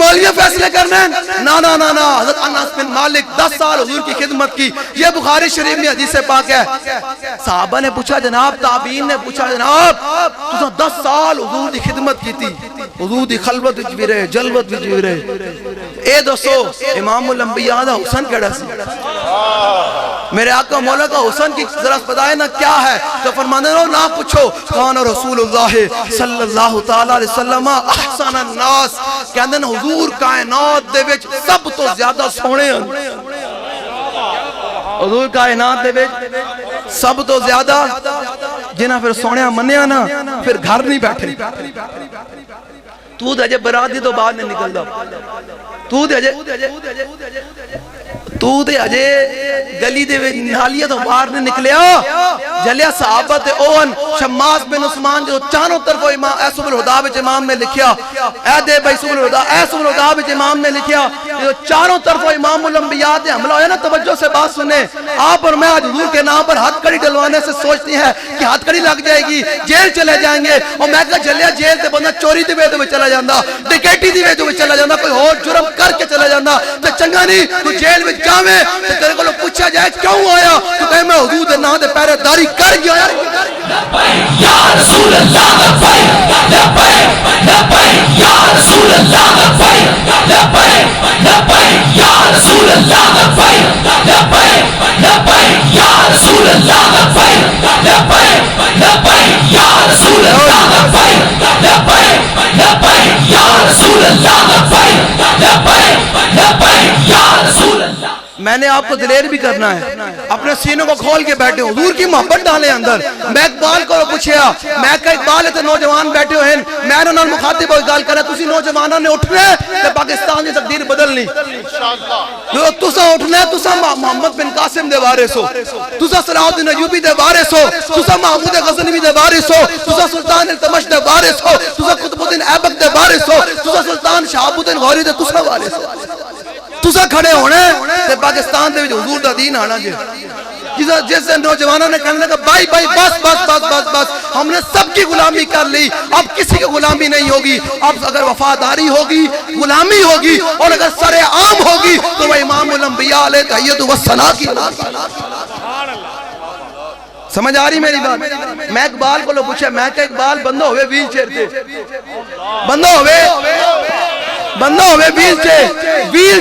مولوی فیصلے کرنے ہیں؟ نا نا نا نا، حضرت انس بن مالک 10 سال حضور کی خدمت کی، یہ بخاری شریف میں حدیث پاک ہے۔ صحابہ نے پوچھا جناب، تابعین نے پوچھا جناب تساں 10 سال حضور دی خدمت کی تھی، حضور دی خلوت وچ بھی رہے، جلوت وچ بھی رہے، اے دسو امام الانبیاء دا حسن کیڑا سی؟ میرے آقا مولا کا حسن کی ذرا بتائے نا کیا ہے؟ تو فرمانے رہو نہ پوچھو، کان رسول اللہ صلی اللہ تعالی علیہ وسلم احسن الناس، کہندے ہیں حضور کائنات دے وچ سب تو زیادہ سونے ہیں، حضور کائنات دے وچ سب تو زیادہ، جنہاں پھر سونے منیا نا پھر گھر نہیں بیٹھے، تو دے برات دی تو بعد نہیں نکل دا، تو دے اجے گلی دے نالیہ تو باہر نے نکلیا، جلیا صحابت اون شماس بن عثمان جو چانوں طرف امام اے سبل الہدا وچ امام نے لکھیا، اے دے بھائی سبل الہدا، اے سبل الہدا وچ امام نے لکھیا، جو چاروں طرف امام الانبیاء دے حملہ ہویا نا، توجہ سے بات سنیں، آپ اور میں آج حضور کے نام پر ہاتھ کڑی ڈلوانے سے سوچتی ہیں کہ ہاتھ کڑی لگ جائے گی، جیل چلے جائیں گے، اور میں کہا جلیا جیل تے بندہ چوری دی وجہ چلا جاندہ، ڈکیٹی دی وجہ چلا جاندہ، کوئی اور جرم کر کے چلا جاندہ، تو چنگا نہیں تو جیل میں جاویں تو تیرے کو لوگ پوچھا جائے کیوں آیا، تو کہے میں حضور دے نام دے پہرے داری کر گیا یا رسول اللہ لبیک لبیک لبیک یا رسول اللہ لبیک لبیک لبیک یا رسول اللہ لبیک لبیک لبیک یا رسول اللہ لبیک لبیک لبیک یا رسول اللہ لبیک لبیک لبیک یا رسول اللہ لبیک لبیک لبیک یا رسول اللہ۔ میں نے آپ کو دلیر بھی کرنا ہے، اپنے سینوں کو کھول کے بیٹھے ہوں، حضور کی محبت ڈالیں اندر۔ میں اقبال کو پوچھیا، میں کہا اقبال ہے تو نوجوان بیٹھے ہوئے ہیں، میں نے انہوں مخاطب ہوئی گال کرا، تسی نوجوانوں نے اٹھنے کہ پاکستان کی تقدیر بدلنی، جو تسا اٹھنے تسا محمد بن قاسم دے وارث ہو، تسا صلاح الدین ایوبی دے وارث ہو، تسا محمود غزنوی دے وارث ہو، تسا سلطان التمش دے وارث ہو، تسا قطب الدین ایبک دے وارث ہو، تسا سلطان شہاب الدین غوری دے تسا وارث ہو، تسا کھڑے ہونے تے پاکستان دے حضور دا دین آنا جے، جیسے نوجوانوں نے کہنے لگا بھائی بھائی بس بس بس بس بس، ہم نے سب کی غلامی کر لی، اب کسی کی غلامی نہیں ہوگی، اب اگر وفاداری ہوگی غلامی ہوگی، اور اگر سر عام ہوگی تو وہ امام الانبیاء علیہ تحیت و ثنا کی سمجھ آ رہی میری بات؟ میں اقبال کو لو پوچھا، میں کہ اقبال بندہ ہوئے ویل چیئر تھے، بندہ ہوئے ویل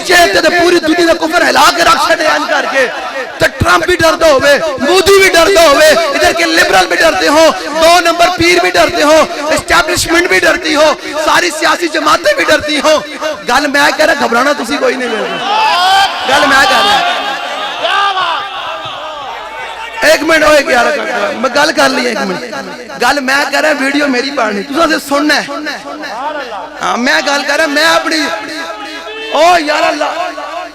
چیئر تھے، پوری دنیا کا کفر ہلا کے رکھ چھڑے آن کر کے، تو ٹرمپ بھی ڈرتا ہوئے، مودی بھی ڈرتا ہوئے، ادھر کے لبرل بھی ڈرتے ہو، 2 نمبر پیر بھی ڈرتے ہو، اسٹیبلشمنٹ بھی ڈرتی ہو، ساری سیاسی جماعتیں بھی ڈرتی ہو، گل میں کہہ رہا گھبرانا تسی کوئی نہیں میرے، گل میں کہہ رہا ایک منٹ ہوئے کیا رکھا میں گل کر لی، ایک منٹ گل میں کہہ رہا ویڈیو میری پڑھنی تو سے سننا ہے، میں گل کر رہا میں اپنی او یار اللہ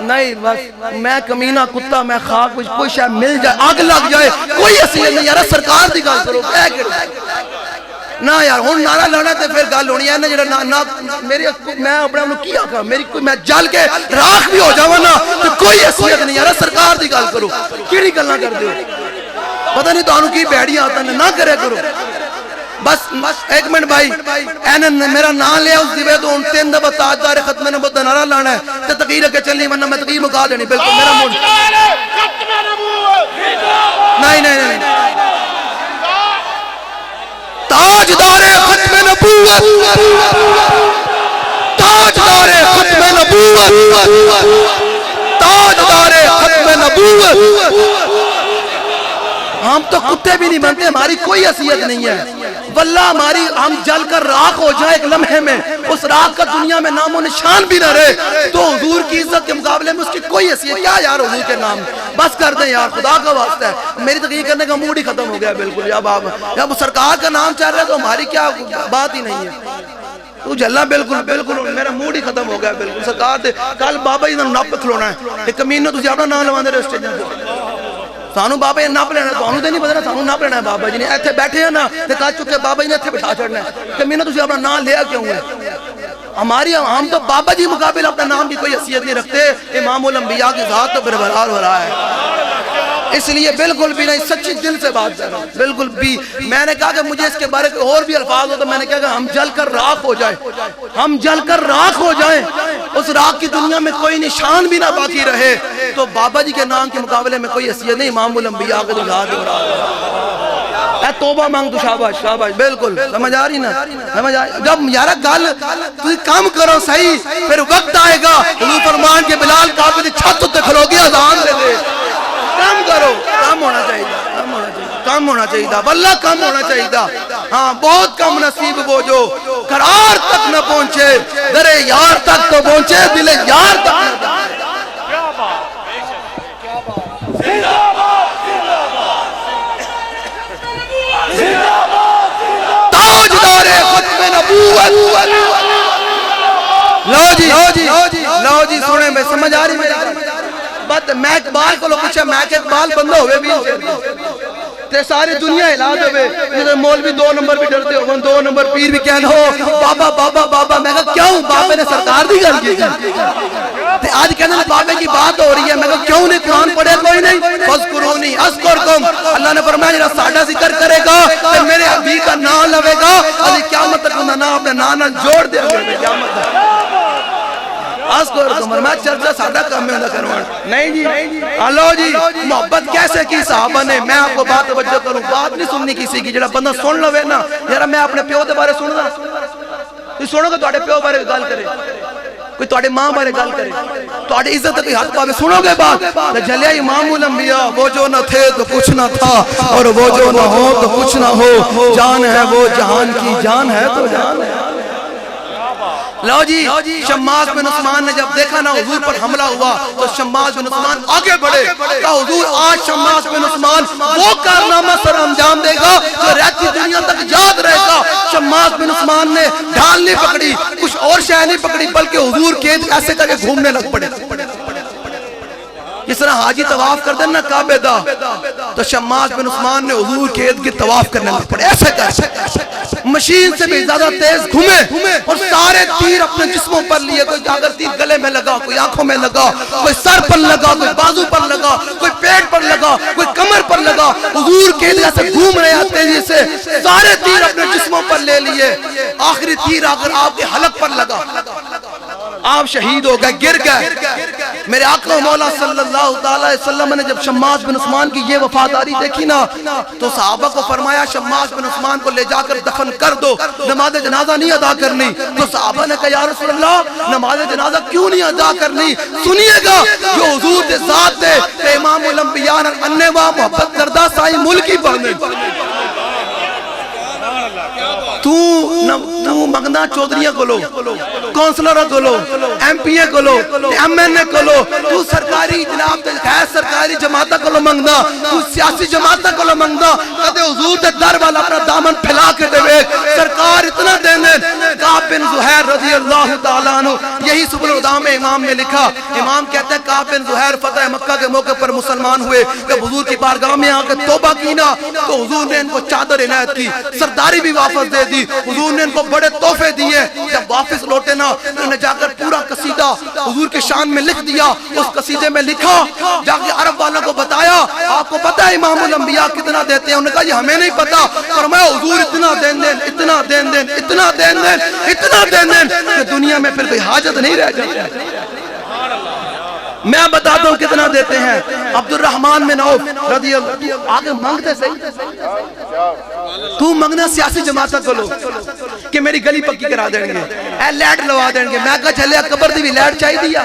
نہیں، بس میں کمینہ کتا میں خاک کچھ کوئی شاید مل جائے آگ لگ جائے کوئی حیثیت نہیں، یار سرکار دی گل کرو نا یار، ہن نعرہ لانا تے پھر گل ہونی ہے نا جڑا میری میں اپنے آپ کیا کہا میری میں جل کے راکھ بھی ہو جاواں نا تے کوئی حیثیت نہیں، یار سرکار دی گل کرو، کیڑی گلاں کردے ہو؟ پتہ نہیں تانوں کی بیڑیاں آتا نہ کرے کرو، بس ایک منٹ بھائی اینن میرا نام لیا اس دیوے تو ان 3 دفعہ تاجدار ختم نبوت نعرہ لانا ہے تے تقریر کے چلنی ورنہ میں تقریر مکا دینی، بالکل میرا موڈ نہیں نہیں نہیں تاجدار ختم نبوت، تاجدار ختم نبوت، تاجدار ختم نبوت، ہم تو کتے بھی نہیں بنتے، ہماری کوئی حیثیت نہیں ہے، واللہ ہماری ہم جل کر راکھ ہو جائے ایک لمحے میں، اس راکھ کا دنیا میں نام و نشان بھی نہ رہے تو حضور کی عزت کے مقابلے میں اس کی کوئی حیثیت کیا یار، حضور کے نام بس کر دیں یار، خدا کا واسطہ ہے، میری تقریر کرنے کا موڈ ہی ختم ہو گیا بالکل، جب سرکار کا نام چل رہا ہے تو ہماری کیا بات ہی نہیں ہے، تو جلنا بالکل بالکل میرا موڈ ہی ختم ہو گیا بالکل، سرکار دے کل بابا جی نے نپ کھلونا ہے، ایک کمینوں تسی اپنا نام لواندے رہے اسٹیجاں تے، سانو بابا جی نپ لینا، تانوں تے نہیں پتہ سانو نپ لینا ہے، بابا جی نے ایتھے بیٹھے ہیں نا تے کہہ چکے بابا جی نے ایتھے بٹھا چھڑنا ہے، کمینوں تسی اپنا نام لیا کیوں ہے؟ ہماری ہم تو بابا جی مقابل اپنا نام کی کوئی حیثیت نہیں رکھتے، امام الانبیاء کی ذات تو برقرار ہو رہا ہے، اس لیے بالکل بھی نہیں، سچی دل سے بات کر رہا ہوں، بالکل بھی. میں نے کہا کہ مجھے اس کے بارے میں اور بھی الفاظ ہو تو میں نے کہا کہ ہم جل کر راکھ ہو جائیں، ہم جل کر راکھ ہو جائیں، اس راکھ کی دنیا میں کوئی نشان بھی نہ باقی رہے. تو بابا جی کے نام کے مقابلے میں کوئی حیثیت نہیں. امام الانبیاء کو دکھا دے اے توبہ مانگ تو شاباش شاباش. بالکل سمجھ آ رہی نا، سمجھ آ رہی. جب یارا گل تھی کام کرو صحیح، پھر وقت آئے گا حضور فرمان کے بلال کعبے کی چھت تے کھلو گے اذان دے دے. کام کرو، کام ہونا چاہیے، کام ہونا چاہیے، کام ہونا چاہیے تھا، واللہ کام ہونا چاہیے تھا. ہاں بہت کم نصیب وہ جو قرار تک نہ پہنچے، در یار تک تو پہنچے، دل یار تک نہ پہنچے. تاجدار ختم نبوت. لو جی سنے میں سمجھ آ رہی میری بات. میں اقبال کو لوگ پوچھا، میں کہ اقبال بندہ ہوئے بھی تے ساری دنیا ہلا دے. مولوی 2 نمبر بھی ڈرتے ہو، 2 نمبر پیر بھی کہنا ہو بابا بابا بابا. میں کہا کیوں؟ بابے نے سرکار دی گل کی تے آج کہنا بابے کی بات ہو رہی ہے. میں کہا کیوں نہیں؟ قرآن پڑھے کوئی نہیں؟ فذکرونی اذکرکم. اللہ نے فرمایا جڑا ساڈا ذکر کرے گا تے میرے حبیب کا نام لوے گا، ابھی قیامت تک انہاں نام اپنے نام نال جوڑ دے گا قیامت تک. میں چرچا سادہ کام میں کروانا نہیں جی. ہلو جی، محبت کیسے کی صحابہ نے؟ میں آپ کو بات توجہ کروں، بات نہیں سننی کسی کی. جڑا بندہ سن لوے نا، یار میں اپنے پیو دے بارے سننا، تسی سنو گے تواڈے پیو بارے گل کرے، کوئی تواڈے ماں بارے گل کرے، تواڈی عزت کوئی حد پاوے، سنو گے بات. جلیا امام الانبیاء، وہ جو نہ تھے تو کچھ نہ تھا، اور وہ جو نہ ہو تو کچھ نہ ہو. جان ہے وہ جہان کی، جان ہے تو جان ہے. لو جی، شماس بن عثمان نے جب دیکھا نا حضور پر حملہ ہوا تو شماس بن عثمان آگے بڑھے. کہا حضور آج شماس بن عثمان وہ کارنامہ سر انجام دے گا جو رہتی دنیا تک یاد رہے گا. شماس بن عثمان نے ڈھال نہیں پکڑی، کچھ اور شے نہیں پکڑی، بلکہ حضور کے ایسے کر کے گھومنے لگ پڑے. جس طرح حاجی طواف کر دینا کعبے دا، تو شماس بن عثمان نے حضور کے ارد گرد طواف کرنے لگ پڑے. ایسے کر مشین سے بھی زیادہ تیز گھومے اور سارے تیر اپنے جسموں پر لیے. کوئی اگر تیر گلے میں لگا، کوئی آنکھوں میں لگا، کوئی سر پر لگا، کوئی بازو پر لگا، کوئی پیٹ پر لگا، کوئی کمر پر لگا. حضور کے ارد سے گھوم رہے ہیں تیزی سے، سارے تیر اپنے جسموں پر لے لیے. آخری تیر اگر آپ کے حلق پر لگا، آپ شہید ہو گئے، گر گئے. میرے آقا مولا صلی اللہ علیہ وسلم نے جب شماس بن عثمان کی یہ وفاداری دیکھی نا تو صحابہ کو فرمایا شماس بن عثمان کو لے جا کر دفن کر دو، نماز جنازہ نہیں ادا کرنی. تو صحابہ نے کہا یا رسول اللہ نماز جنازہ کیوں نہیں ادا کرنی؟ سنیے گا جو حضور دے ذات دے تے امام الانبیاء اننے وا محبت کردہ سائی ملکی بنے. تو مگنا چودھریاں کو لو، کونسلر کو لو، ایم پی اے کو لو، ایم این اے کو لو، تو سرکاری جناب خیر سرکاری جماعتہ کو لو منگنا، تو سیاسی جماعتہ کو لو منگنا. کہتے حضور دے در والا اپنا دامن پھیلا کے دے وے سرکار اتنا دینے. کعب بن زہیر رضی اللہ تعالیٰ عنہ، یہی سبل الہدیٰ میں امام نے لکھا. امام کہتے ہیں کعب بن زہیر فتح مکہ کے موقع پر مسلمان ہوئے. جب حضور کی بارگاہ میں آ کے توبہ کی نا تو حضور نے ان کو چادر عنایت کی، سرداری بھی واپس دے دی. حضور نے ان کو بڑے تحفے دیے. جب واپس لوٹے نا انہوں نے جا کر پورا قصیدہ حضور کے شان میں لکھ دیا. اس قصیدے میں لکھا، جا کے عرب والوں کو بتایا آپ کو پتہ ہے امام الانبیاء کتنا دیتے ہیں؟ انہوں نے کہا یہ ہمیں نہیں پتا. فرمایا حضور اتنا دین دین، اتنا دین دین، اتنا دین دین، اتنا دین دین کہ دنیا میں پھر کوئی حاجت نہیں رہ جاتی. میں بتاتا ہوں کتنا دیتے ہیں. عبد الرحمن بن عوف رضی اللہ آگے مانگتے صحیح، تو منگنا سیاسی جماعتہ کو لو کہ میری گلی پکی کرا دیں گے، اے لیٹ لوا دیں گے. میں کہا چلے قبر دی بھی لیٹ چاہی دیا.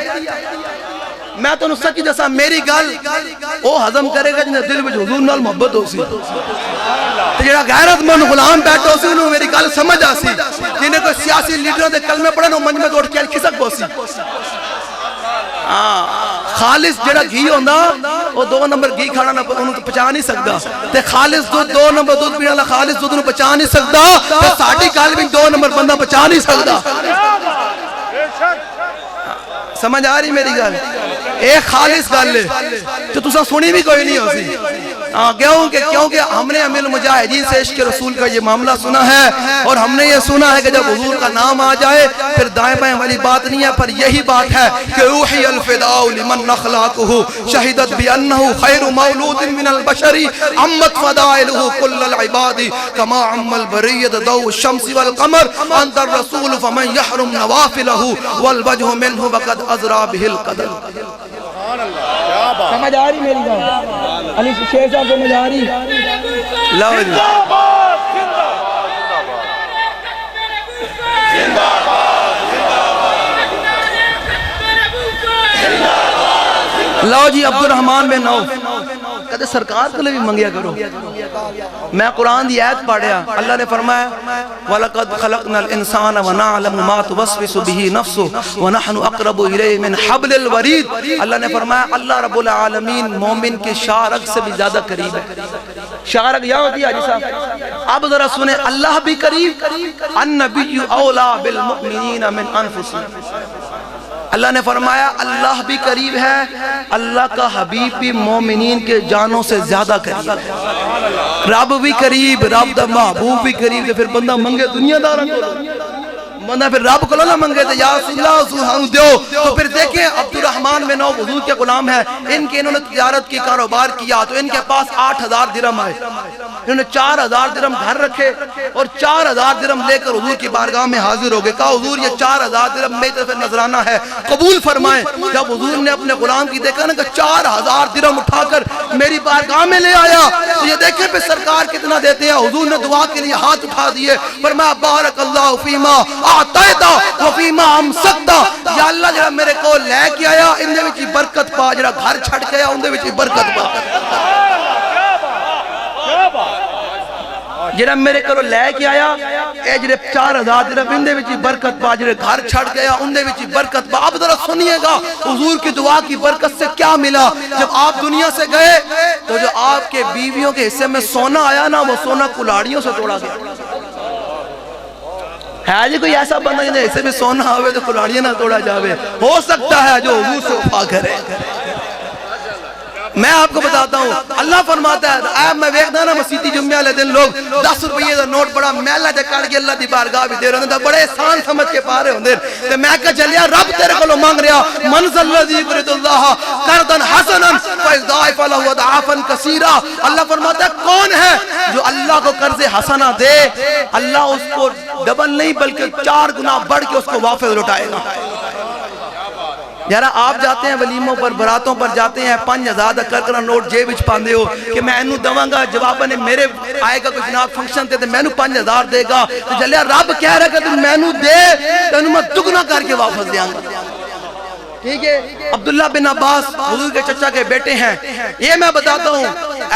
میں تو نسخہ کی جیسا میری گل وہ ہضم کرے گا جنہیں دل میں حضور نال محبت ہو سی، جڑا غیرت مند غلام بیٹھو سی انہوں میری گل سمجھ آ سی. جنہیں کوئی سیاسی لیڈروں دے کلمے پڑھے نو منج میں توڑ کے کھسک بو سی. خالص جڑا گھی ہوندہ وہ 2 نمبر گھی کھانا نہ انہوں تو پچا نہیں سکتا. تے خالص 2 نمبر دودھ پینا اللہ خالص دودھ انہوں پچا نہیں سکتا. تے ساڑھی کال بھی 2 نمبر بندہ پچا نہیں سکتا. سمجھ آ رہی میری گل؟ ایک خالص گل ہے جو تسا سنی بھی کوئی نہیں ہو سی. کیونکہ ہم نے امیر المجاہدین سے عشق رسول کا یہ معاملہ سنا ہے، اور ہم نے یہ سنا ہے کہ جب حضور کا نام آ جائے پھر دائیں بائیں والی بات نہیں ہے، پر یہی بات ہے کہ اوحی الفداء لمن اخلاقہ شہدت بانہ خیر مولود من البشر عمت فضائلہ کل العباد کما عم البریت ضوء الشمس والقمر انت الرسول فمن یحرم نوافلہ والوجہ منہ وقد ازرا بہ القدر۔ سمجھ آ رہی میری بات؟ علی شیر صاحب سمجھ آ رہی؟ لو جی عبد الرحمن بن عوف کہتے سرکار کو بھی منگیا کرو۔ میں قرآن دی آیت پڑھیا، اللہ نے فرمایا وَلَقَدْ خَلَقْنَا الْإِنسَانَ وَنَعْلَمُ مَا تُوَسْوِسُ بِهِ نَفْسُهُ وَنَحْنُ أَقْرَبُ إِلَيْهِ مِنْ حَبْلِ الْوَرِيدِ۔ اللہ نے فرمایا اللہ رب العالمین مومن کے شارک سے بھی زیادہ قریب ہے۔ شارک یا ہوتی ہے حاجی صاحب؟ اب ذرا سنیں، اللہ بھی قریب، النبی اولا بالمؤمنین من انفسهم۔ اللہ نے فرمایا اللہ بھی قریب ہے، اللہ کا حبیب بھی مومنین کے جانوں سے زیادہ قریب ہے۔ رب بھی قریب، رب دا محبوب بھی قریب ہے، پھر بندہ منگے دنیا دارہ کو، بندہ پھر رب کو نہ منگے تو یا رسول اللہ سبحانہ دیو۔ تو پھر دیکھیں عبد الرحمن بن عوف حضور کے غلام ہے، انہوں نے تجارت کی، کاروبار کیا، تو ان کے پاس 8000 درہم آئے، انہوں نے 4000 درہم گھر رکھے اور 4000 درہم لے کر حضور کی بارگاہ میں حاضر ہو گئے، کہا حضور یہ 4000 درہم میری طرف نظرانہ ہے، قبول فرمائیں۔ جب حضور نے اپنے غلام کی دیکھا نا کہ 4000 درہم اٹھا کر میری بارگاہ میں لے آیا، تو یہ دیکھیں پہ سرکار کتنا دیتے ہیں۔ حضور نے دعا کے لیے ہاتھ اٹھا دیے، فرمایا بارک اللہ فیما آتیتا وفیما امسکتا، یا اللہ جڑا میرے کو لے کے آیا اندے وچ برکت پا، جڑا گھر چھڑ کے آیا اندے وچ برکت پا، جڑا میرے کو لے کے آیا اے جڑے 4000 درہم اندے وچ برکت پا، جڑے گھر چھڑ کے آیا اندے وچ برکت پا۔ اب ذرا سنیے گا حضور کی دعا کی برکت سے کیا ملا۔ جب آپ دنیا سے گئے تو جو آپ کے بیویوں کے حصے میں سونا آیا نا، وہ سونا کلاڑیوں سے توڑا گیا۔ ہے جی کوئی ایسا بندہ جنہیں اسے بھی سونا ہوئے تو کلاڑیاں نہ توڑا جاوے؟ ہو سکتا ہے جو حضور سے وفا کرے۔ میں آپ کو بتاتا ہوں اللہ فرماتا ہے، اے میں ویکھدا نا مسیتی جمعہ لے دن لوگ 10 روپے دا نوٹ بڑا میلا جا کڑ کے اللہ دی بارگاہ بھی دے رہے ہیں، بڑے احسان سمجھ کے پا رہے ہوندے، تے میں کہا چلیا رب تیرے کولوں مانگ رہا من ذا الذی یقرض اللہ قرضا حسنا فیضاعف له اضعافا کثیرا۔ اللہ فرماتا ہے کون ہے جو اللہ کو قرض حسنہ دے، اللہ اس کو ڈبل نہیں بلکہ 4 گنا بڑھ کے اس کو واپس لوٹائے گا۔ یارا آپ جاتے ہیں ولیموں پر، براتوں پر جاتے ہیں، 5000 دا کرکرا نوٹ جیب وچ پاندے ہو کہ میں انہوں دواں گا، جوابہ نے میرے آئے گا کوئی جناب فنکشن تے میں انہوں 5000 دے گا، تو جلیا رب کہہ رہا کہ تم میں انہوں دے تو انہوں میں دگنا کر کے واپس دے آنگا۔ ٹھیک ہے، عبداللہ بن عباس حضور کے چچا کے بیٹے ہیں۔ یہ میں بتاتا ہوں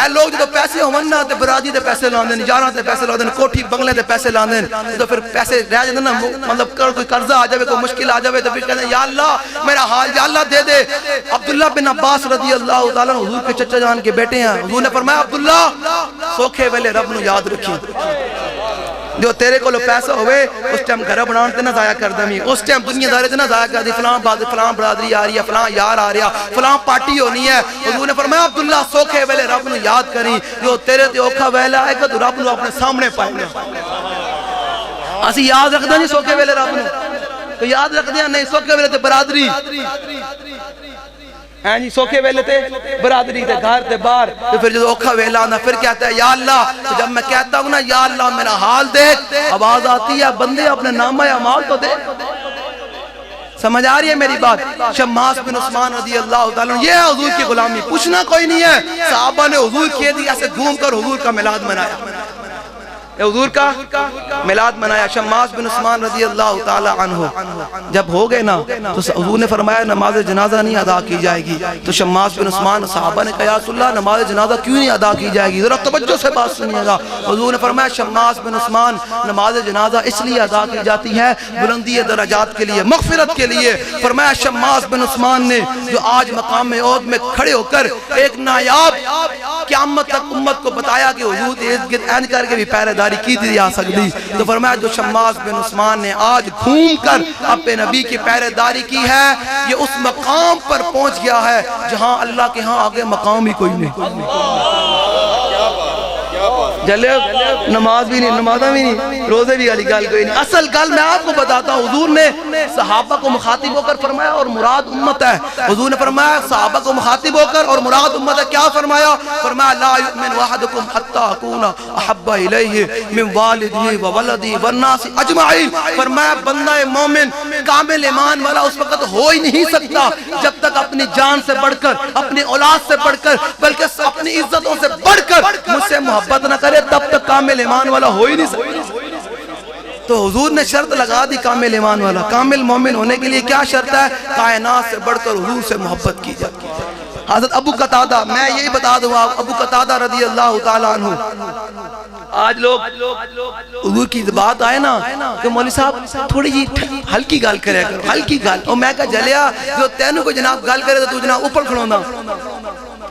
اے لوگ جو پیسے ہونا تے برادری تے پیسے لاندیں، یاراں تے پیسے لاندیں، کوٹھی بنگلے تے پیسے لاندیں، تو پھر پیسے رہ جاندے نا، مطلب کوئی قرضہ آ جاوے، کوئی مشکل آ جاوے تو پھر کہتے ہیں یا اللہ میرا حال یا اللہ دے دے۔ عبداللہ بن عباس رضی اللہ تعالیٰ حضور کے چچا جان کے بیٹے ہیں۔ حضور نے فرمایا عبداللہ سوکھے ویلے رب نو یاد رکھی، جو تیرے کو لو پیسہ ہوئے اس ٹائم گھر بنانے تے نہ ضائع کر دمی، اس ٹائم دنیا دارے تے نہ ضائع کر دی، فلان برادری آ رہی ہے، فلان یار آ رہا، فلان پارٹی ہونی ہے۔ حضور نے فرمایا عبداللہ سوکھے ویلے رب نو یاد کریں، جو تیرے تے اوکھا ویلے آئے گا تو رب نو اپنے سامنے پائیں گے۔ اسی یاد رکھ دیں نہیں سوکھے ویلے رب نو، تو یاد رکھ دیں نہیں سوکھے ویلے تے برادری، ہیں جی سوکھے ویلے تے برادری تے گھر تے بار، تو پھر جو اوکھا ویلہ آنا پھر کہتا ہے یا اللہ، تو جب میں کہتا ہوں نا یا اللہ میرا حال دیکھ، آواز آتی ہے بندے اپنے نامہ اعمال تو دیکھ۔ سمجھ آ رہی ہے میری بات؟ شماس بن عثمان رضی اللہ تعالیٰ یہ ہے حضور کی غلامی، پوچھنا کوئی نہیں ہے۔ صحابہ نے حضور کیے دی ایسے گھوم کر حضور کا میلاد منایا، حضور کا میلاد منایا۔ شماس بن عثمان رضی اللہ تعالیٰ عنہ جب ہو گئے نا تو حضور نے فرمایا نماز جنازہ نہیں ادا کی جائے گی، تو شماس بن عثمان صحابہ نے کہا یا رسول اللہ نماز جنازہ کیوں نہیں ادا کی جائے گی؟ ذرا توجہ سے بات سنیے گا۔ حضور نے فرمایا شماس بن عثمان نماز جنازہ اس لیے ادا کی جاتی ہے بلندی درجات کے لیے، مغفرت کے لیے۔ فرمایا شماس بن عثمان نے جو آج مقام عہد میں کھڑے ہو کر ایک نایاب قیامت تک امت کو بتایا کہ حضور ارد گرد این کر کے بھی پہرے داری کی دی جا سکتی، تو فرمایا جو شماس بن عثمان نے آج گھوم کر اپنے نبی کی پہرے داری کی ہے، یہ اس مقام پر پہنچ گیا ہے جہاں اللہ کے ہاں آگے مقام ہی کوئی نہیں۔ جلے نماز بھی نہیں، نمازہ بھی نہیں، روزے بھی والی گل کوئی نہیں. اصل گل میں آپ کو بتاتا ہوں. حضور نے صحابہ کو مخاطب ہو کر فرمایا اور مراد امت ہے. حضور نے فرمایا صحابہ کو مخاطب ہو کر اور مراد امت ہے. کیا فرمایا؟ فرمایا لا یؤمن احدکم حتی اکون احب الیہ من والدہ وولدہ والناس اجمعین. فرمایا بندہ مومن کامل ایمان والا اس وقت ہو ہی نہیں سکتا جب تک اپنی جان سے بڑھ کر، اپنی اولاد سے بڑھ کر، بلکہ اپنی عزتوں سے بڑھ کر مجھ سے محبت نہ کرے، تب تک کامل ایمان والا ہو ہی نہیں سکتا. تو حضور نے شرط لگا دی کامل ایمان والا. کامل مومن ہونے کے لیے کیا شرط ہے؟ کائنات سے بڑھ کر حضور سے محبت کی جاتی ہے. حضرت ابو قتادہ، میں یہی بتا دوں آپ، ابو قتادہ رضی اللہ تعالیٰ عنہ، آج لوگ حضور کی بات آئے نا کہ مولوی صاحب تھوڑی جی ہلکی گال کرے کرو، ہلکی گال. اور میں کہا جلیا جو تینوں کو جناب گال کرے تو جناب اوپر کھڑونا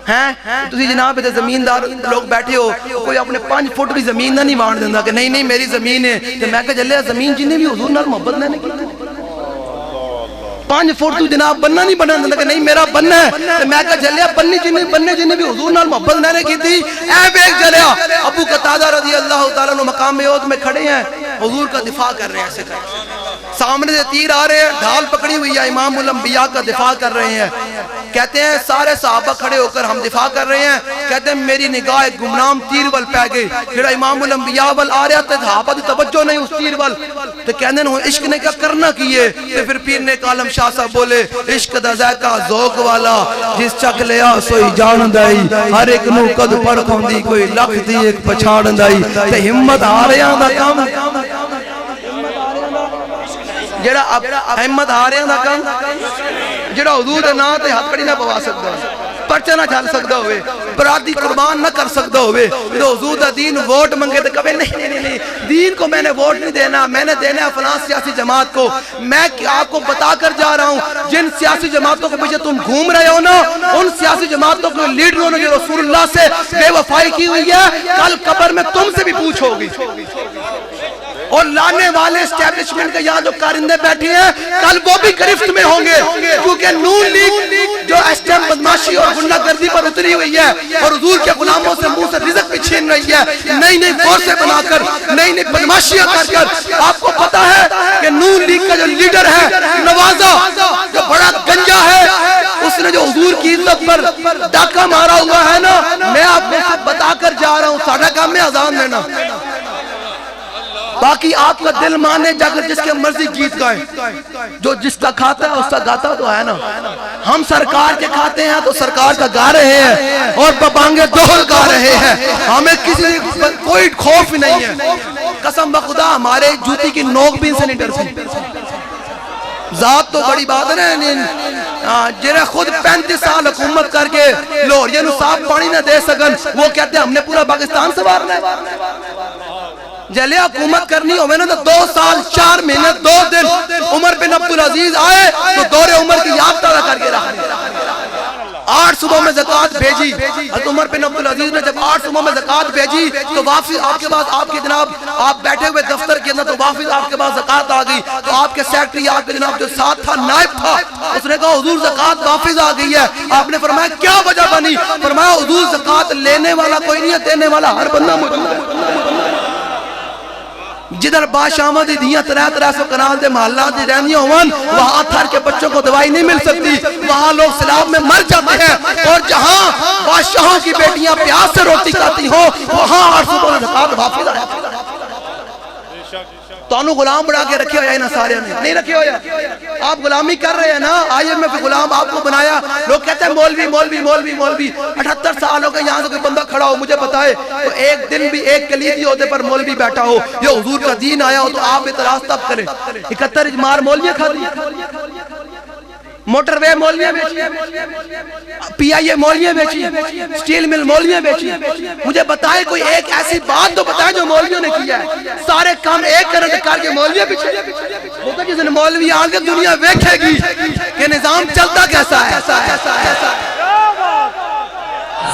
ہیں. تسی جناب تے زمیندار لوگ بیٹھے ہو، کوئی اپنے 5 فٹ بھی زمین نہ نہیں وانڈ دیندہ کہ نہیں نہیں میری زمین ہے. تو میں کہا جلیا زمین جنہیں بھی حضور نال محبت نہ کی 5 فٹ تو جناب بننا نہیں بننا دیندہ کہ نہیں میرا بننا ہے. تو میں کہا جلیا بننے جنہیں بھی حضور نال محبت نہ کی تھی. اے بیک جلیا ابو قتادہ رضی اللہ تعالیٰ عنہ مقام عہد میں کھڑے ہیں، حضور کا دفاع کر رہے ہیں. ایسے سامنے سے تیر آ رہے ہیں، ڈھال پکڑی ہوئی ہے، امام الانبیاء کا دفاع کر رہے ہیں. کہتے ہیں سارے صحابہ کھڑے ہو کر ہم دفاع کر رہے ہیں. کہتے ہیں میری نگاہ ایک گمنام تیر وال پہ گئی، جڑا امام الانبیاء وال آ رہا تھا، صحابہ دی توجہ نہیں اس تیر وال. تو کہتے ہیں عشق نے کیا کرنا کیے. تو پھر پیر نے کالم شاہ صاحب بولے عشق دا ذائقہ ذوق والا جس چک لیا سوئی جان دائی، ہر ایک نو قد پڑ کھوندی کوئی لکھ دی ایک پچھاڑ دائی. تے ہمت ہاریاں دا کام، جڑا ہمت ہاریاں دا کام، جڑا حضور دے نام تے ہتھ کڑی نہ پوا سکدا ہے، پرچہ نہ جھل سکدا ہوئے، برادری قربان نہ کر سکدا ہوئے. تو حضور دا دین ووٹ منگے تو کبھی نہیں دین کو میں نے ووٹ نہیں دینا، میں نے دینا ہے فلاں سیاسی جماعت کو. میں آپ کو بتا کر جا رہا ہوں جن سیاسی جماعتوں کے پیچھے تم گھوم رہے ہو نا، ان سیاسی جماعتوں کے لیڈروں نے جو رسول اللہ سے بے وفائی کی ہوئی ہے، کل قبر میں تم سے بھی پوچھو گی. اور لانے والے اسٹیبلشمنٹ کے یہاں جو کارندے بیٹھے ہیں کل وہ بھی گرفت میں ہوں گے، کیونکہ نون لیگ جو اس ٹائم بدماشی اور گنڈہ گردی پر اتری ہوئی ہے اور حضور کے غلاموں سے منہ سے رزق بھی چھین رہی ہے، نئی نئی فورسیں بنا کر، نئی نئی بدماشیاں کر کر. آپ کو پتا ہے کہ نون لیگ کا جو لیڈر ہے نوازہ، جو بڑا گنجا ہے، اس نے جو حضور کی عزت پر ڈاکہ مارا ہوا ہے نا، میں آپ کو بتا کر جا رہا ہوں ساڑھا کام میں اذان دینا. باقی آپ کا دل مانے جا کر جس کے مرضی گیت گائیں، جو جس کا کھاتا ہے اس کا گاتا تو ہے نا. ہم سرکار کے کھاتے ہیں تو سرکار کا گا رہے ہیں اور ببانگے دوہل گا رہے ہیں، ہمیں کسی کوئی خوف نہیں ہے. قسم بخدا ہمارے جوتی کی نوک بھی ان سے نہیں ڈرتی. ذات تو بڑی بات ہے نا، جنہیں خود 35 سال حکومت کر کے لوہریے نو صاف پانی نہ دے سکن، وہ کہتے ہیں ہم نے پورا پاکستان سنوارنا ہے. جلے حکومت کرنی ہو میں نے تو 2 سال 4 مہینے 2 دن عمر بن عبدالعزیز آئے تو دور عمر کی یاد تازہ کر کے رہا. 8 صبح میں زکوٰۃ بھیجی. حضرت عمر بن عبدالعزیز نے جب 8 صبح میں زکوٰۃ بھیجی تو واپسی آپ کے بعد آپ کی جناب آپ بیٹھے ہوئے دفتر کے اندر، تو واپس آپ کے بعد زکوٰۃ آ گئی. تو آپ کے سیکٹری آپ کے جناب جو ساتھ تھا نائب تھا، اس نے کہا حضور زکوٰۃ واپس آ گئی ہے. آپ نے فرمایا کیا وجہ بنی؟ فرمایا حضور زکوٰۃ لینے والا کوئی نہیں ہے، دینے والا ہر بندہ موجود ہے. جدھر بادشاہاں دی دیاں 300 کنال دے محلات دی رہنی ہوون، وہاں تھر کے بچوں کو دوائی نہیں مل سکتی، وہاں لوگ سیلاب میں مر جاتے ہیں. اور جہاں بادشاہوں کی بیٹیاں پیاس سے روٹی کھاتی ہوں، وہاں 800 کو زکوٰۃ واپس آیا. تو انہوں غلام بڑھا کے رکھے ہویا انہاں سارے نے نہیں رکھے ہویا. آپ غلامی کر رہے ہیں نا، آئیے میں غلام آپ کو بنایا. لوگ کہتے ہیں مولوی مولوی مولوی مولوی. 78 سال ہو گئے یہاں سے کوئی بندہ کھڑا ہو مجھے بتائے تو ایک دن بھی ایک کلیدی عہدے پر مولوی بیٹھا ہو، یہ حضور کا دین آیا ہو تو آپ اعتراض تب کریں. 71 اجمار مولویاں کھا دی، موٹر وے مولویاں بیچی، پی آئی اے مولویاں بیچی، سٹیل مل مولویاں بیچی. مجھے بتائے کوئی ایک ایسی بات تو بتائے جو مولویوں نے کیا ہے. سارے کام ایک کرنے کر کے مولویاں بیچے. وہ کہ جس نے مولوی آگے دنیا ویکھے گی کہ نظام چلتا کیسا ہے.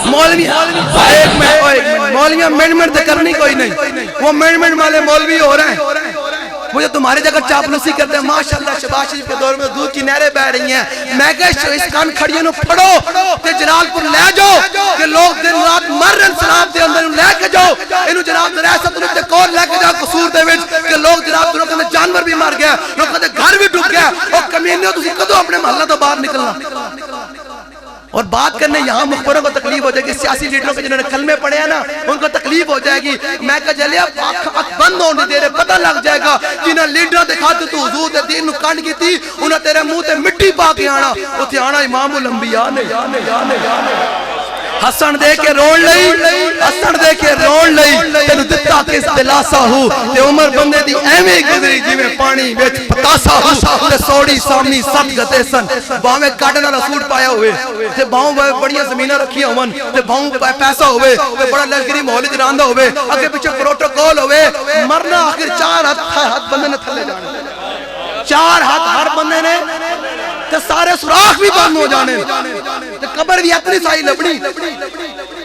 مولویاں مینجمنٹ کرنی کوئی نہیں، وہ مینجمنٹ والے مولوی ہو رہے ہیں. وہ جو تمہاری جگہ چاپلوسی کرتے ہیں ماشاءاللہ شہباز شریف کے دور میں دودھ کی نہریں بہ رہی ہیں میں کہا اس کان کھڑیوں نو پڑھو تے جلال پور لے جاؤ کہ لوگ دن رات مر رہے سلام دے اندر لے کے جاؤ انہوں جناب ریاست تے کور لے کے جاؤ قصور دے وچ کہ لوگ جناب لوگوں کے جانور بھی مر گیا لوگوں کے گھر بھی ڈوب گیا اور کمینیوں تسی کدو اپنے محلہ تو باہر نکلنا اور بات کرنے یہاں مخبروں کو تکلیف ہو جائے گی سیاسی لیڈروں کے جنہوں نے کلمے پڑھے ہیں نا ان کو تکلیف ہو جائے گی میں کہا جلیا اکھ بند ہونے دے رہے پتہ لگ جائے گا جنہاں لیڈروں دکھاتے تو حضور دے دین نو کانڈ کی تھی انہاں تیرے منہ تے مٹی پا کے آنا اتھے آنا امام الانبیاء نے حسن دے کے رون لئی حسن دے کے رون لئی تینو دتا کس دلاسا ہو تے عمر بندے دی ایویں گزری جی میں پانی وچ پتاسا ہو تے سوڑی سامنی سب گتے سن باہوں میں کاٹن والا سوٹ پایا ہوئے تے باہوں بڑیاں زمینیں رکھی ہون تے باہوں پیسہ ہوئے تے بڑا لشکری ماحول جراندہ ہوئے اگے پیچھے پروٹوکول ہوئے مرنا آخر 4 ہاتھ بندے نے تھلے جانے 4 ہاتھ ہر بندے نے تے سارے سراخ بھی بند ہو جانے تے قبر بھی اتنی سائی لبنی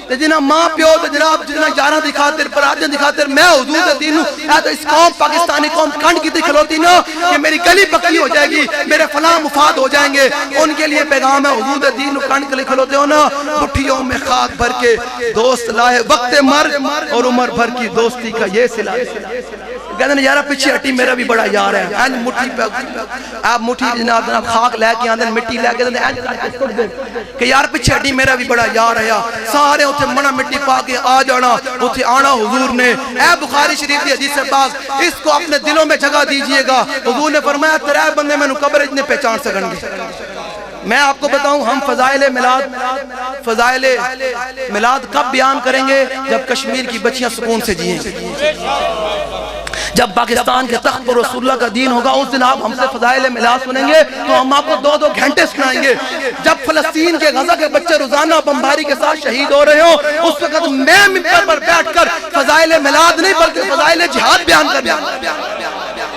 تے جنہاں ماں پیو تے جناب جنہاں یاراں دی خاطر برادریاں دی خاطر میں حضور دے دین نوں اے تے اس قوم پاکستانی قوم کنڈ کی کھلوتی نا کہ میری گلی پکی ہو جائے گی میرے فلاں مفاد ہو جائیں گے ان کے لیے پیغام ہے حضور دے دین نوں کنڈ کے لیے کھلوتے ہو نا مٹھیوں میں خاک بھر کے دوست لائے وقت مرگ اور عمر بھر کی دوستی کا یہ صلہ کہتے ہیں یارہ پیچھے ہٹی میرا بھی بڑا یار ہے اینج مٹھی پہ آپ مٹھی جناب خاک لے کے آندھیں مٹی لے کے آندھیں کہ یار پیچھے ہٹی میرا بھی بڑا یار ہے سارے اتھے منہ مٹی پا کے آ جانا اتھے آنا حضور نے اے بخاری شریف دی حدیث پاک اس کو اپنے دلوں میں جگہ دیجئے گا حضور نے فرمایا تیرے بندے میں نو قبر اتنے پہچان سکن گے میں آپ کو بتاؤں ہم فضائل میلاد کب بیان کریں گے جب کشمیر کی بچیاں سکون سے جئیں جب پاکستان کے تخت پر رسول اللہ کا دین ہوگا اس دن آپ ہم سے فضائل میلاد سنیں گے تو ہم آپ کو 2 گھنٹے سنائیں گے جب فلسطین کے غزہ کے بچے روزانہ بمباری کے ساتھ شہید ہو رہے ہوں اس وقت میں ممبر پر بیٹھ کر فضائل میلاد نہیں بلکہ فضائل جہاد بیان کر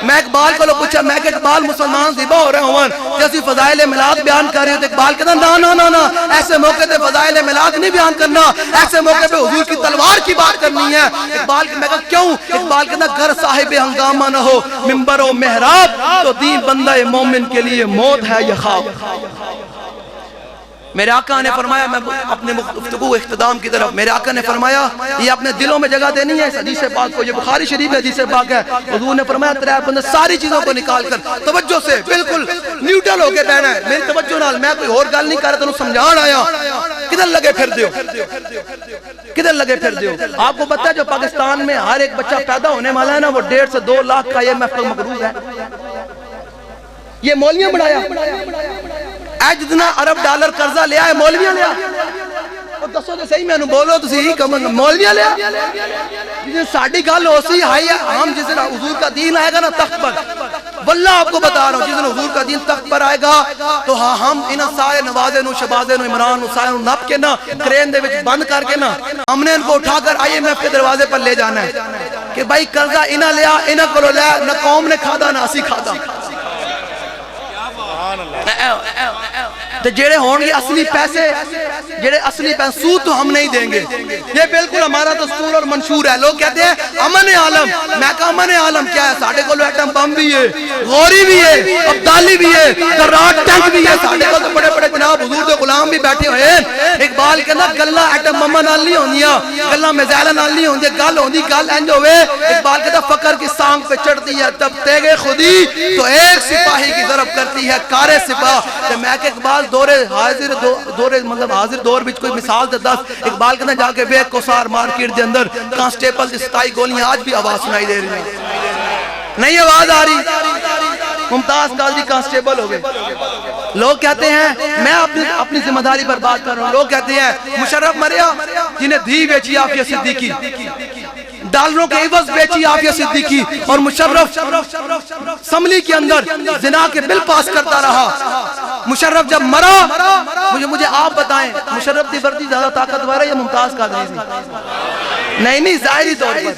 میں اقبال کو لوگ پوچھا میں کہ اقبال مسلمان زیبا ہو رہے ہوں جیسی فضائل میلاد بیان کر رہے ہیں تو اقبال کہتا نا ایسے موقع تے فضائل میلاد نہیں بیان کرنا ایسے موقع پہ حضور کی تلوار کی بات کرنی ہے اقبال میں کہا کیوں اقبال کہتا گر صاحب ہنگامہ نہ ہو ممبر و محراب تو دین بندہ مومن کے لیے موت ہے یہ خواب میرے آقا نے فرمایا میں اپنے گفتگو اختتام کی طرف میرے آقا نے فرمایا یہ اپنے دلوں میں جگہ دینی ہے اس حدیث پاک کو یہ بخاری شریف میں حدیث پاک ہے حضور نے فرمایا تیرے بندے ساری چیزوں کو نکال کر توجہ سے بالکل نیوٹرل ہو کے بہنا ہے میری توجہ نال میں کوئی اور گل نہیں کر رہا تینوں سمجھان آیا کدھر لگے پھر دیو کدھر لگے پھر دیو آپ کو پتہ ہے جو پاکستان میں ہر ایک بچہ پیدا ہونے والا ہے نا وہ 1.5 سے 2 لاکھ کا یہ محفل مقروض ہے یہ مولیاں بڑھایا اے جتنا عرب ڈالر قرضہ لیا ہے مولویاں لیا اور دسو جو صحیح میں بولو تو صحیح کم مولویاں لیا جس ساڑھی گال ہو سی ہائی ہے ہم جس دن حضور کا دین آئے گا نا تخت پر واللہ آپ کو بتا رہا ہوں جس دن حضور کا دین تخت پر آئے گا تو ہاں ہم انہاں سارے نوازے نو شبازے نو عمران نو سارے نو نپ کے نا کرین دے وچ بند کر کے نا ہم نے ان کو اٹھا کر IMF کے دروازے پر لے جانا ہے کہ بھائی قرضہ انہاں لیا انہاں کو لیا نہ قوم نے کھادا نہ اسی کھادا جڑے ہون گے اصلی پیسے جڑے اصلی پیسے سود تو ہم نہیں دیں گے یہ بالکل ہمارا دستور اور منشور ہے لوگ کہتے ہیں امن عالم میں کہا امن عالم کیا ہے ساڑھے کو ایٹم بم بھی ہے غوری بھی ہے عبدالی بھی ہے درات ٹینک بھی ہے ساڑھے کو بڑے بڑے جناب حضور دے غلام بھی بیٹھے ہوئے ہیں اقبال کہنا گلہ ایٹم بم نال نہیں ہوندیاں گلہ میزائل نال نہیں ہوندی گل ہوندی گل انج ہوئے اقبال کہتا فقر کی سانگ پہ چڑھتی ہے تب تیغ خودی تو ایک سپاہی کی ضرب کرتی ہے کار سپاہ تو میں کہ اقبال دور حاضر مطلب حاضر دور بچ کوئی مثال دے 10 اقبال کہنا جا کے بے کوسار مارکیٹ دے اندر کانسٹیبل دی 27 گولیاں آج بھی آواز سنائی دے رہی ہیں نہیں آواز آ رہی ممتاز قاضی کانسٹیبل ہو گئے لوگ کہتے ہیں میں اپنی ذمہ داری پر بات کر رہا ہوں لوگ کہتے ہیں مشرف مریا جنہیں دھی بیچی عافیہ صدیقی ڈالروں کے عوض بیچی عافیہ صدیقی اور مشرف اسمبلی کے اندر زنا کے بل پاس کرتا رہا مشرف جب مرا مجھے آپ بتائیں مشرف دی وردی زیادہ طاقتور ہے یا ممتاز قادری نہیں ظاہری طور پر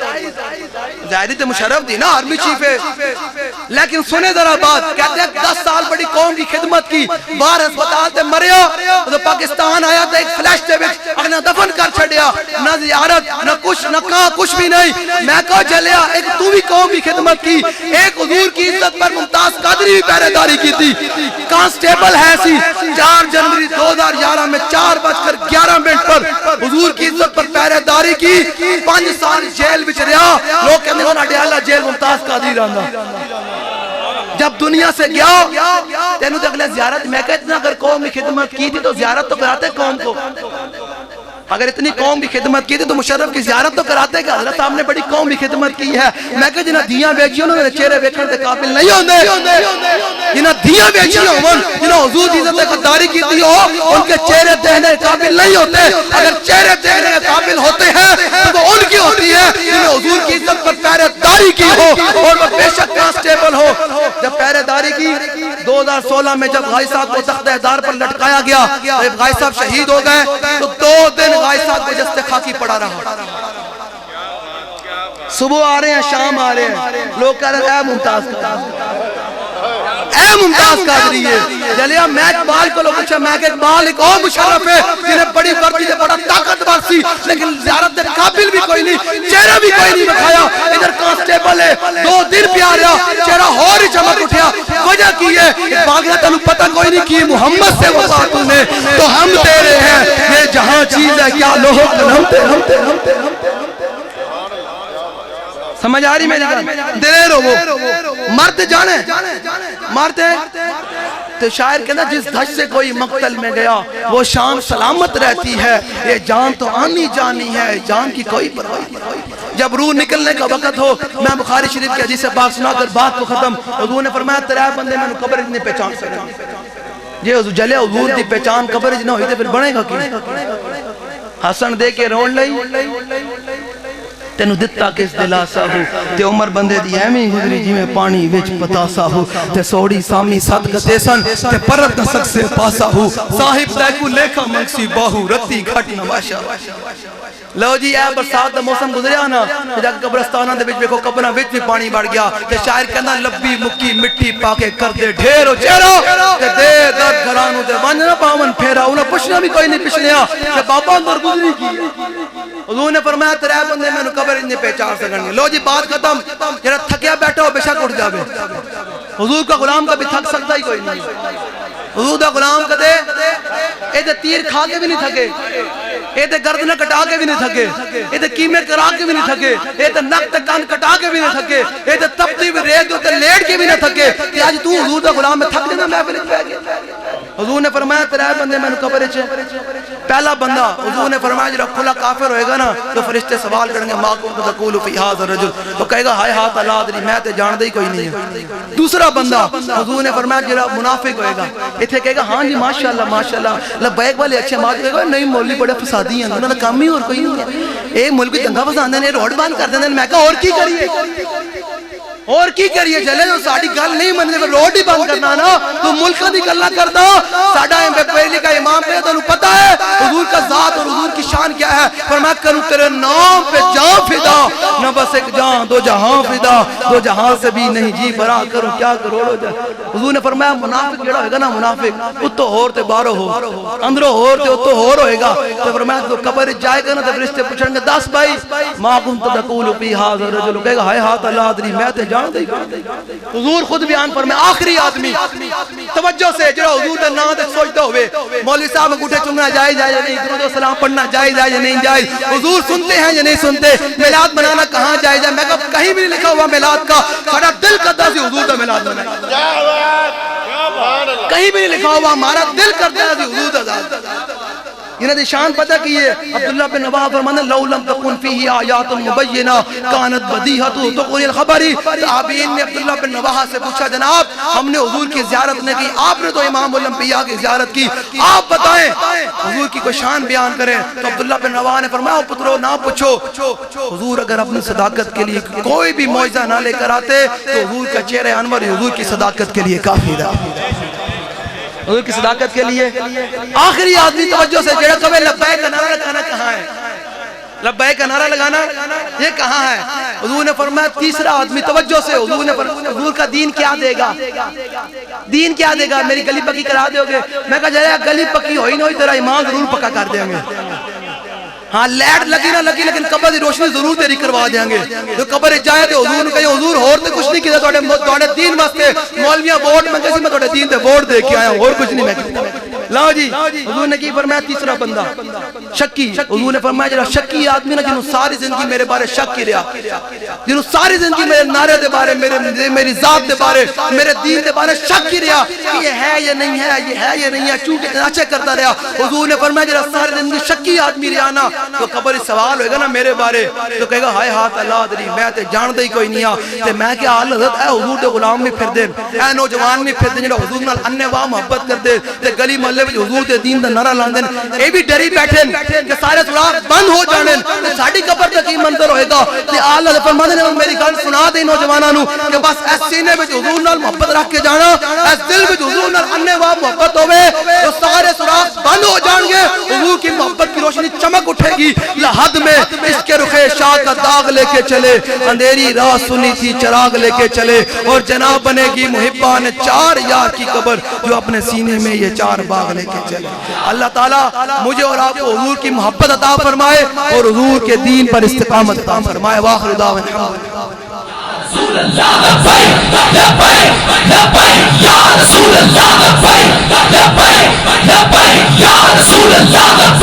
ظاہری تو مشرف تھی نا آرمی چیف ہے، لیکن سنے ذرا بات، کہتے ہیں 10 سال بڑی قوم کی خدمت کی، باہر ہسپتال تے مریا تو پاکستان آیا تو ایک فلیش تے اگنے دفن کر چھڑیا، نہ زیارت نہ کچھ نہ کہاں کچھ بھی نہیں۔ میں کہا چلیا ایک تو بھی قوم کی خدمت کی، ایک حضور کی عزت پر ممتاز قادری بھی پہرے داری کی تھی، کانسٹیبل ہے سی 4 جنوری 2011 میں 4:11 پر حضور کی عزت پر پہرے داری کی، 5 سال جیل بچ رہا، لوگ کہتے ہیں اڈیالہ جیل ممتاز قادری رہندا۔ جب دنیا سے گیا تینوں تو اگلے زیارت، میں کہا اتنا اگر قوم کی خدمت کی تھی تو زیارت تو کراتے قوم کو، اگر اتنی قوم کی خدمت کی تھی تو مشرف کی زیارت تو کراتے کہ حضرت صاحب نے بڑی قوم کی خدمت کی ہے۔ میں کہا جنہاں دیاں بیچی انہوں نے چہرے بیچنے کے قابل نہیں ہوندے، جنہاں دیاں بیچی ہوں جنہوں حضور کی عزت خداری کی تھی ہو ان کے چہرے دیکھنے کے قابل نہیں ہوتے، اگر چہرے دیکھنے کے قابل ہوتے ہیں تو ان کی ہوتی ہے جنہیں حضور کی عزت پر پہرے داری کی ہو اور وہ بے شک کانسٹیبل ہو۔ جب پہرے داری کی 2016 میں جب غازی صاحب کو تختہ دار پر لٹکایا گیا، جب غازی صاحب شہید ہو گئے تو 2 دن غازی صاحب کو جستے خاکی پڑا رہا، صبح آ رہے ہیں شام آ رہے ہیں، لوگ کہہ رہے ہیں اے ممتاز قادری ہے جلیا۔ میں اقبال کو لوگ پوچھا، میں کہ اقبال ایک اور مشرف ہے جنہیں بڑی ورزی سے بڑا طاقتور سی لیکن زیارت کے قابل بھی کوئی نہیں، چہرہ بھی کوئی نہیں بکھایا، ادھر کانسٹیبل ہے 2 دن پہ آ رہا، چہرہ اور ہی چمک اٹھیا، وجہ کی ہے اقبال نے تنوں پتہ کوئی نہیں کی محمد سے وفا تو نے تو ہم تیرے ہیں، یہ جہاں چیز ہے کیا لوہ ہم تیرے۔ سمجھ آ رہی میری بات؟ دلیر ہو وہ مرتے جانے مارتے تو شاعر کہنا جس دھش سے کوئی مقتل میں گیا وہ شان سلامت رہتی ہے، یہ جان تو آنی جانی ہے، جان کی کوئی پرواہ نہیں۔ جب روح نکلنے کا وقت ہو، میں بخاری شریف کی حدیث سے بات سنا کر بات کو ختم، حضور نے فرمایا 3 بندے میں نے قبر اتنی پہچان سکتے جی حضور جلے حضور دی پہچان قبر اتنا ہوئی تو پھر بنے گا کی؟ حسن دے کے رون لئی تینو دتا کس دلاسا ہو تے عمر بندے دی ایمی گزری جی میں پانی وچ پتاسا ہو تے سوڑی سامی صدقتے سن تے پرت نہ سک سے پاسا ہو صاحب دیکھو لیکھا منگسی باہو رتی گھٹ نواشا۔ لو جی اے برسات دا موسم گزریا نا جا قبرستانہ دے وچ دیکھو قبرہ وچ بھی پانی بڑھ گیا تے شاعر کہنا لبی مکی مٹی پاکے کر دے ڈھیرو چہرو تے دے در گھرانو دے ونج نہ پاون پھیرا انہیں پوچھنا بھی کوئی نہیں پچھلیا کہ بابا اندر گزری کی۔ حضور نے فرمایا 3 بندے میں نے قبر اتنی پہچان سکنے۔ لو جی بات ختم، جرا تھکیا بیٹھا ہو بے شک اٹھ جاوے، حضور کا غلام کبھی تھک سکتا ہی کوئی نہیں، حضور کا غلام کدے ایدے تیر کھا کے بھی نہیں تھکے، ایدے گردنہ کٹا کے بھی نہیں تھکے، ایدے کیمے کرا کے بھی نہیں تھکے، ایدے نقط کان کٹا کے بھی نہیں تھکے، ایدے تپتی بھی ریت ہوتے لیٹ کے بھی نہیں تھکے کہ آج تو حضور کا غلام میں تھک دینا میں بھی نہیں پہ گیا۔ حضور نے فرمایا 3 بندے میں نے قبر چھے، پہلا بندہ حضور نے فرمایا جب کھلا کافر ہوئے گا نا تو فرشتے سوال کریں گے ما کنت تقول فی ھذا الرجل، تو کہے گا ہائے ہاتھ اللہ ادری میں تے جان دے ہی کوئی نہیں ہے۔ دوسرا بندہ حضور نے فرمایا جب منافق ہوئے گا ایتھے کہے گا ہاں جی ماشاءاللہ ماشاءاللہ لبیک والے اچھے بات کہے گا نہیں مولوی بڑے فسادی ہیں انہوں نے کام ہی اور کوئی نہیں ہے، اے ملک دنگا فساندے نے روڈ بند کر دیندے، میں کہا اور کی کریے اور کی کریے چلے جو ساڑی گل نہیں مننے پر روڈ ہی بند کرنا نا تو ملک دی گلہ کردہ ساڑھا پہلی کا امام پہ تو پتا ہے حضور کا ذات اور حضور کی شان کیا ہے، فرمایا کروں تیرے نام پہ جان فدا نہ بس ایک جان 2 جہاں فدا 2 جہاں سے بھی نہیں جی برا کروں کیا کروڑو جا۔ حضور نے فرمایا منافق جڑا ہوئے گا نا منافق اتو ہور تے بارو ہو اندروں ہور تے اتو ہور ہوئے گا، تو فرمایا تو قبر جائے گا نا تو فرشتے پوچھیں گے 10 بھائی ما کنت تقول فی ھذا الرجل، کہے گا ہائے ہاتھ اللہ ادری میں تے جان دے۔ حضور خود بیان فرمائے آخری آدمی توجہ سے جڑا حضور دا نام تے سوچتا ہوئے مولوی صاحب گھٹے چمنا جائز ہے یا نہیں، درود و سلام پڑھنا جائز ہے یا نہیں جائز، حضور سنتے ہیں یا نہیں سنتے، میلاد منانا کہاں جائز ہے، میں کہا کہیں بھی نہیں لکھا ہوا میلاد کا، ہمارا دل کرتا سی حضور دا میلاد منائے، کہیں بھی نہیں لکھا ہوا ہمارا دل کرتا سی حضور دا ذات۔ انہیں دی شان پتہ کی ہے، عبداللہ بن رواحہ فرمانا لو لم تکن فیہ آیات مبینہ کانت بدیہۃ تقوی الخبری۔ تابعین نے عبداللہ بن رواحہ سے پوچھا جناب ہم نے حضور کی زیارت نے کی، آپ نے تو امام الانبیاء کی زیارت کی، آپ بتائیں حضور کی کوئی شان بیان کریں، تو عبداللہ بن رواحہ نے فرمایا پترو نہ پوچھو، حضور اگر اپنی صداقت کے لیے کوئی بھی معجزہ نہ لے کر آتے تو حضور کا چہرہ انور حضور کی صداقت کے لیے کافی تھا، حضور کی صداقت کے لیے۔ آخری آدمی توجہ سے جڑا کبھی لبیک کا نعرہ کھانا کہاں ہے، لبیک کا نعرہ لگانا یہ کہاں ہے؟ حضور نے فرمایا تیسرا آدمی توجہ سے، حضور نے فرمایا حضور کا دین کیا دے گا؟ دین کیا دے گا؟ میری گلی پکی کرا دے گے؟ میں کہا جائے گلی پکی ہوئی نہ ہوئی تیرا ایمان ضرور پکا کر دیں گے۔ ہاں لیٹ لگی نہ لگی لیکن قبر دی روشنی ضرور تیری کروا دیں گے۔ جو قبر جائے تے حضور نے کہا حضور اور تے کچھ نہیں کیا توڑے دین واسطے مولویاں ووٹ منگے سی میں توڑے دین تے ووٹ دے کے آیا ہوں اور کچھ نہیں میں کیا۔ لاؤ جی حضور نے کی فرمایا تیسرا بندہ شکی، حضور نے فرمایا جڑا شکی آدمی نا جنہوں ساری زندگی میرے بارے شک کی رہا، جنہوں ساری زندگی میرے نعرے دے بارے میری ذات دے بارے میرے دین دے بارے شک کی رہا کہ یہ ہے یا نہیں ہے، یہ ہے یا نہیں ہے، چونکہ اچھے کرتا رہا۔ حضور نے فرمایا جڑا ساری زندگی شکی آدمی رہا نا تو قبر سوال ہوئے گا نا میرے بارے تو کہے گا ہائے ہاتھ اللہ دری میں تے جان دے کوئی نہیں تے میں کیا حال حضرت اے حضور دے غلام بھی پھر دے اے نوجوان بھی پھر دے جڑا حضور نال انے واہ محبت کر دے تے گلی محلے وچ حضور دے دین دا نعرہ لاندے اے بھی ڈری بیٹھے کہ سارے سراغ بند ہو جانے تے ساڈی قبر تے کی منظر ہوئے گا تے اللہ فرماندے نے میری گل سنا دے نوجواناں نو کہ بس اس سینے وچ حضور نال محبت رکھ کے جانا، اس دل وچ حضور نال انے واہ محبت ہوے تو سارے سراغ بند ہو جان گے، حضور کی محبت کی روشنی چمک اٹھے گی۔ لحد میں اس کے رخ شاہ کا داغ لے کے چلے، اندھیری راہ سنی تھی چراغ لے کے چلے، اور جناب بنے گی محبان چار یار کی قبر جو اپنے سینے میں یہ چار باغ لے کے چلے۔ اللہ تعالیٰ مجھے اور آپ کو حضور کی محبت عطا فرمائے اور حضور کے دین پر استقامت عطا فرمائے۔ واخر دعوانا رسول اللہ لبیک لبیک لبیک یا رسول اللہ لبیک لبیک لبیک یا رسول اللہ لبیک